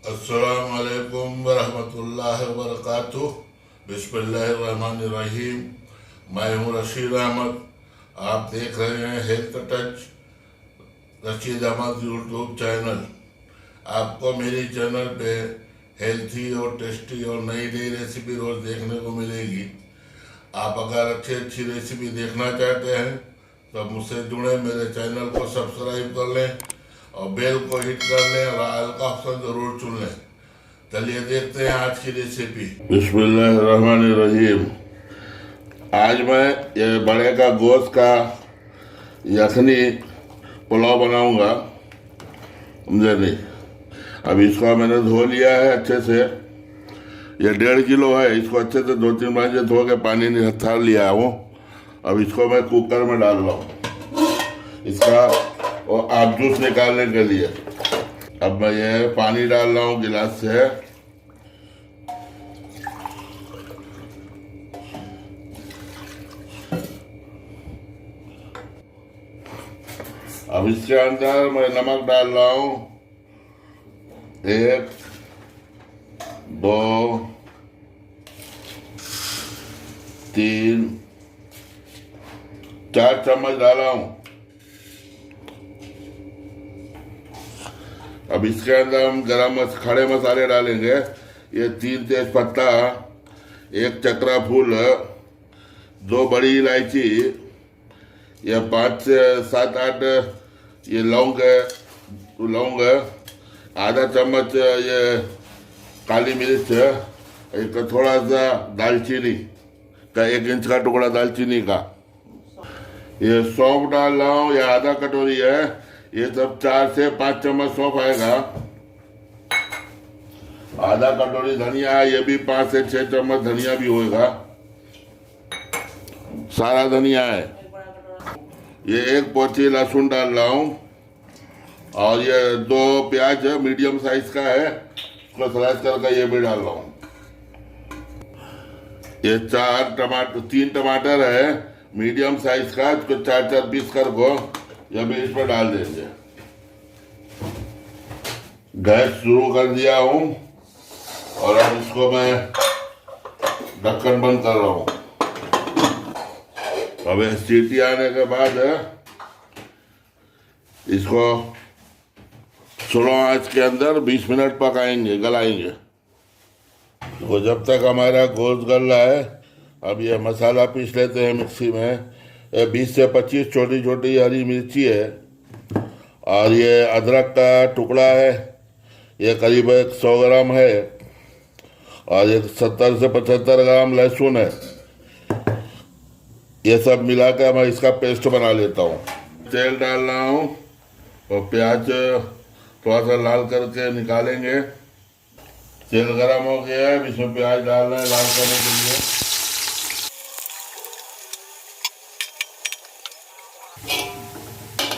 अस्सलामुअलैकुम वरहमतुल्लाहि वबरकातुह। बिस्मिल्लाहिर्रहमानिर्रहीम। मैं हूँ रशीद अहमद। आप देख रहे हैं health touch Rashid Ahmed YouTube channel. आपको मेरी चैनल पे हेल्थी और टेस्टी और नई नई रेसिपी रोज़ देखने को मिलेगी। आप अगर अच्छी रेसिपी देखना चाहते हैं तो मुझसे जुड़े, मेरे चैनल को सब्सक्राइब कर लें और बेल को हिट कर लें और ऑल का ऑप्शन ज़रूर चुन लें। चलिए देखते हैं आज की रेसिपी। बिस्मिल्लाहिर्रहमानिर्रहीम। आज मैं ये बड़े का गोश्त का यखनी पुलाव बनाऊंगा। समझे नहीं? अब इसको मैंने धो लिया है अच्छे से। ये 1.5 किलो है। इसको अच्छे से 2-3 बार से धो के पानी निथार लिया हूँ। अब इसको मैं कुकर में डाल रहा हूँ इसका और आप जूस निकालने के लिए। अब मैं ये पानी डाल रहा हूँ गिलास से। अब इसके अंदर मैं नमक डाल रहा हूँ 1, 2, 3, 4 चम्मच डाला हूँ। अब इसके अंदर हम खड़े मसाले डालेंगे। ये 3 तेज पत्ता, 1 चक्रा फूल, 2 बड़ी इलायची, ये 5 से 7-8 ये लौंग है, आधा चम्मच ये काली मिर्च, एक थोड़ा सा दालचीनी का 1 इंच का टुकड़ा दालचीनी का, ये सौंफ डाल रहा हूँ। ये आधा कटोरी है। ये सब 4 से 5 चम्मच सौंफ आएगा। आधा कटोरी धनिया है, ये भी 5 से 6 चम्मच धनिया भी होएगा। सारा धनिया है। ये 1 पोची लहसुन डाल रहा हूँ और ये 2 प्याज मीडियम साइज का है, उसको स्लाइस करके ये भी डाल रहा हूँ। ये 3 टमाटर है मीडियम साइज का, इसको 4-4 पीस कर को ये भी इसमें डाल देंगे। गैस शुरू कर दिया हूँ और अब इसको मैं ढक्कन बंद कर रहा हूँ। अब सीटी आने के बाद इसको स्लो आंच के अंदर 20 मिनट पकाएंगे, गलाएंगे। तो जब तक हमारा गोश्त गल रहा है, अब ये मसाला पीस लेते हैं मिक्सी में। 20 से 25 छोटी छोटी हरी मिर्ची है और ये अदरक का टुकड़ा है, ये करीब 100 ग्राम है और ये 70 से 75 ग्राम लहसुन है। ये सब मिला कर मैं इसका पेस्ट बना लेता हूँ। तेल डाल रहा हूँ और प्याज थोड़ा सा लाल करके निकालेंगे। तेल गरम हो गया है, इसमें प्याज डाल रहे हैं लाल करने के लिए।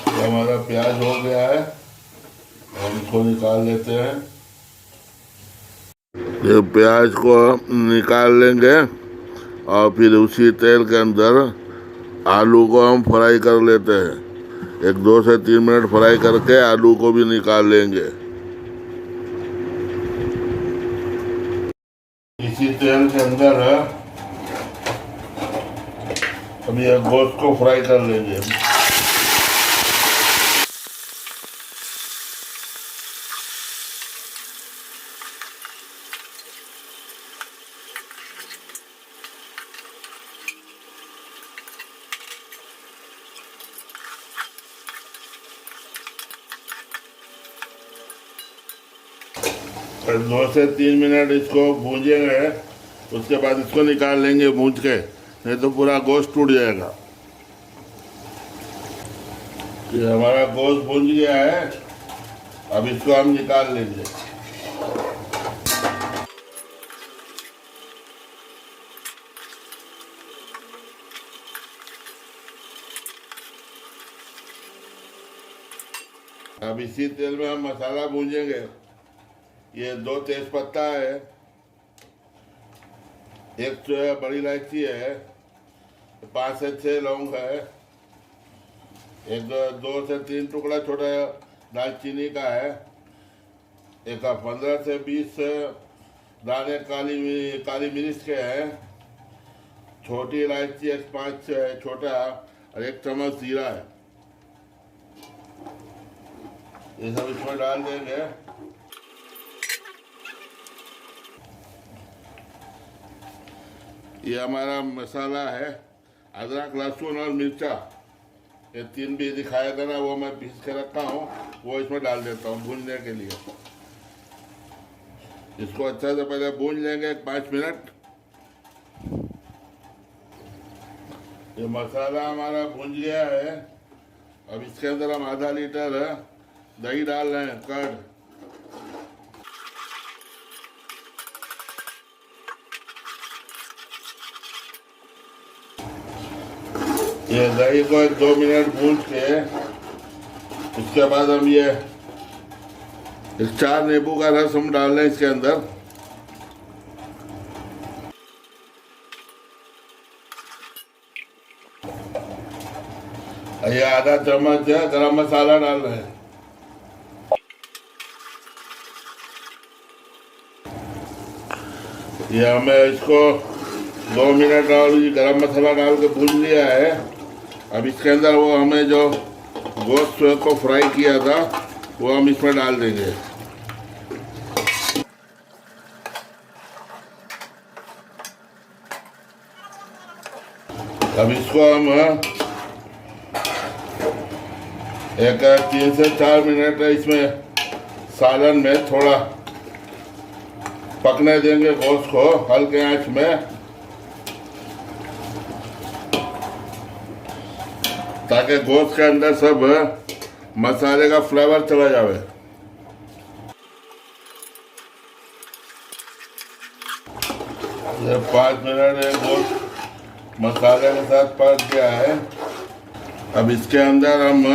तो हमारा प्याज हो गया है, हम इसको निकाल लेते हैं। ये प्याज को निकाल लेंगे और फिर उसी तेल के अंदर आलू को हम फ्राई कर लेते हैं। 2 से 3 मिनट फ्राई करके आलू को भी निकाल लेंगे। इसी तेल के अंदर अब ये गोश्त को फ्राई कर लेंगे। और 2 से 3 मिनट इसको भूंजेंगे, उसके बाद इसको निकाल लेंगे भूंज के, नहीं तो पूरा गोश्त टूट जाएगा। ये हमारा गोश्त भूंज गया है, अब इसको हम निकाल लेंगे। अब इसी तेल में हम मसाला भूंजेंगे। ये 2 तेज पत्ता है, 1 बड़ी इलायची है, 5 से 6 लौंग है, 2 से 3 टुकड़ा छोटा दालचीनी का है, एक 15 से 20 दाने काली मिर्च के हैं, छोटी इलायची एक 5 छोटा और 1 चम्मच जीरा है। ये सब इसमें डाल देंगे। ये हमारा मसाला है, अदरक लहसुन और मिर्चा, ये 3 भी दिखाया था ना, वो मैं पीस के रखा हूँ, वो इसमें डाल देता हूँ भूनने के लिए। इसको अच्छा से पहले भून लेंगे 5 मिनट। ये मसाला हमारा भून गया है। अब इसके अंदर हम आधा लीटर दही डाल रहे हैं, कर्ड। ये दही को 1-2 मिनट भून के उसके बाद हम ये 4 नींबू का रस हम डाल रहे हैं इसके अंदर। ये आधा चम्मच गरम मसाला डाल रहे हैं। ये हमें इसको 2 मिनट और गरम मसाला डाल के भून लिया है। अब इसके अंदर वो हमें जो गोश्त को फ्राई किया था वो हम इसमें डाल देंगे। अब इसको हम एक 3 से 4 मिनट इसमें सालन में थोड़ा पकने देंगे गोश्त को हल्के आंच में, ताकि गोश्त के अंदर सब मसाले का फ्लेवर चला जाए। ये 5 मिनट गोश्त मसाले के साथ पक गया है। अब इसके अंदर हम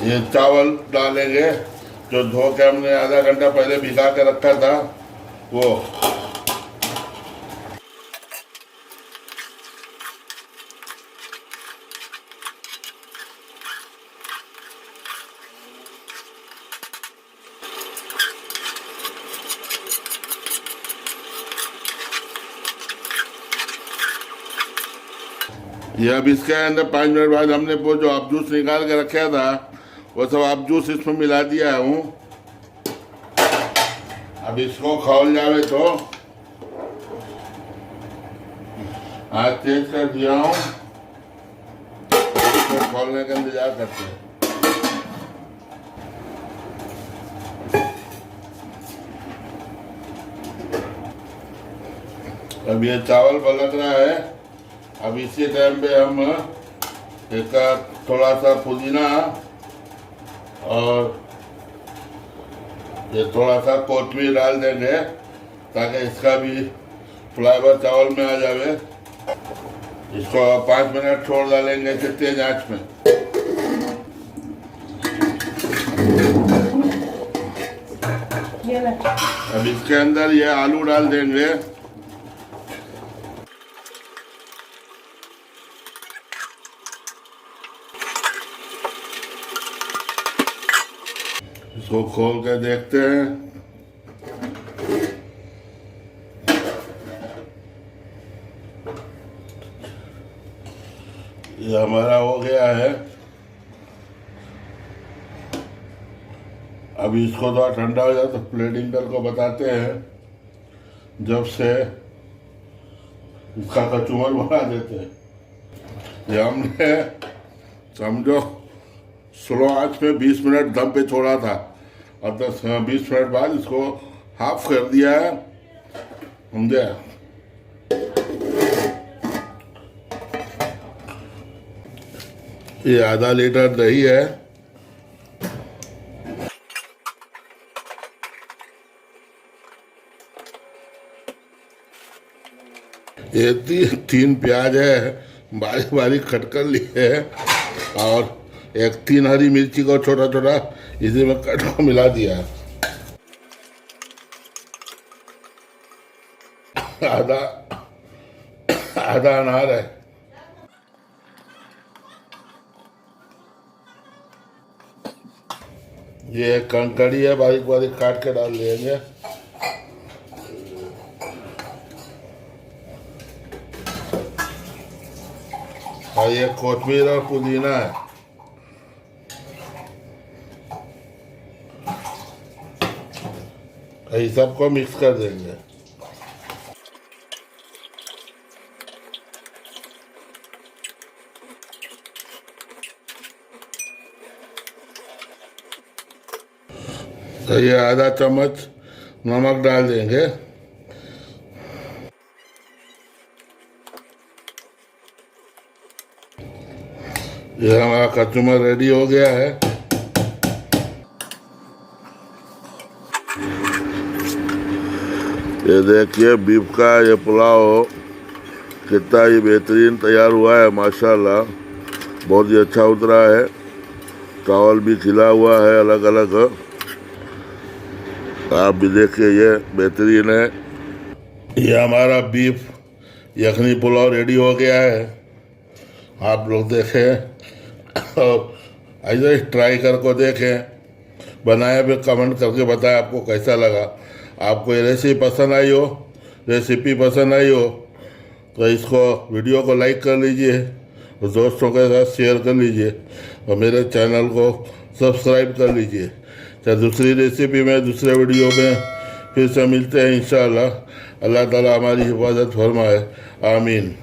ये चावल डालेंगे जो धो के हमने आधा घंटा पहले भिगा के रखा था वो। ये अब इसके अंदर 5 मिनट बाद हमने वो जो आप जूस निकाल के रखा था वो सब आप जूस इसमें मिला दिया हूँ। अब इसको खौल जावे तो हाथ तेज कर दिया हूँ, इसको खोलने का इंतजार करते हैं। अब ये चावल पलक रहा है। अब इसी टाइम पे हम एक थोड़ा सा पुदीना और ये थोड़ा सा कोथमीर डाल देंगे ताकि इसका भी फ्लेवर चावल में आ जाए। इसको 5 मिनट छोड़ डालेंगे तेज आंच में। अब इसके अंदर ये आलू डाल देंगे। इसको खोल के देखते हैं। ये हमारा हो गया है। अभी इसको थोड़ा ठंडा हो जाए तो प्लेटिंग को बताते हैं, जब से इसका कचूमर बना देते हैं। ये हमने समझो स्लो आंच में 20 मिनट दम पे छोड़ा था और 10-20 मिनट बाद इसको हाफ कर दिया है। समझे? ये आधा लीटर दही है। ये 3 प्याज है, बारीक बारीक कट कर लिए है और 3 हरी मिर्ची को छोटा छोटा इसी में कट को मिला दिया है। आधा अनार है। ये कंकड़ी है, बारीक बारीक काट के डाल देंगे। और ये कोथिमीर और पुदीना है। ये सबको मिक्स कर देंगे। तो ये आधा चम्मच नमक डाल देंगे। ये हमारा कचुम्बर रेडी हो गया है। ये देखिए बीफ का ये पुलाव कितना ही बेहतरीन तैयार हुआ है, माशाल्लाह बहुत ही अच्छा उतरा है। चावल भी खिला हुआ है अलग अलग, आप भी देखिए ये बेहतरीन है। ये हमारा बीफ यखनी पुलाव रेडी हो गया है। आप लोग देखें और ऐसे ट्राई करके देखें, बनाए भी कमेंट करके बताएं आपको कैसा लगा। आपको ये रेसिपी पसंद आई हो तो इसको वीडियो को लाइक कर लीजिए और दोस्तों के साथ शेयर कर लीजिए और मेरे चैनल को सब्सक्राइब कर लीजिए। चाहे दूसरी रेसिपी में दूसरे वीडियो में फिर से मिलते हैं इंशाअल्लाह। अल्लाह ताला हमारी हिफाजत फरमाए, आमीन।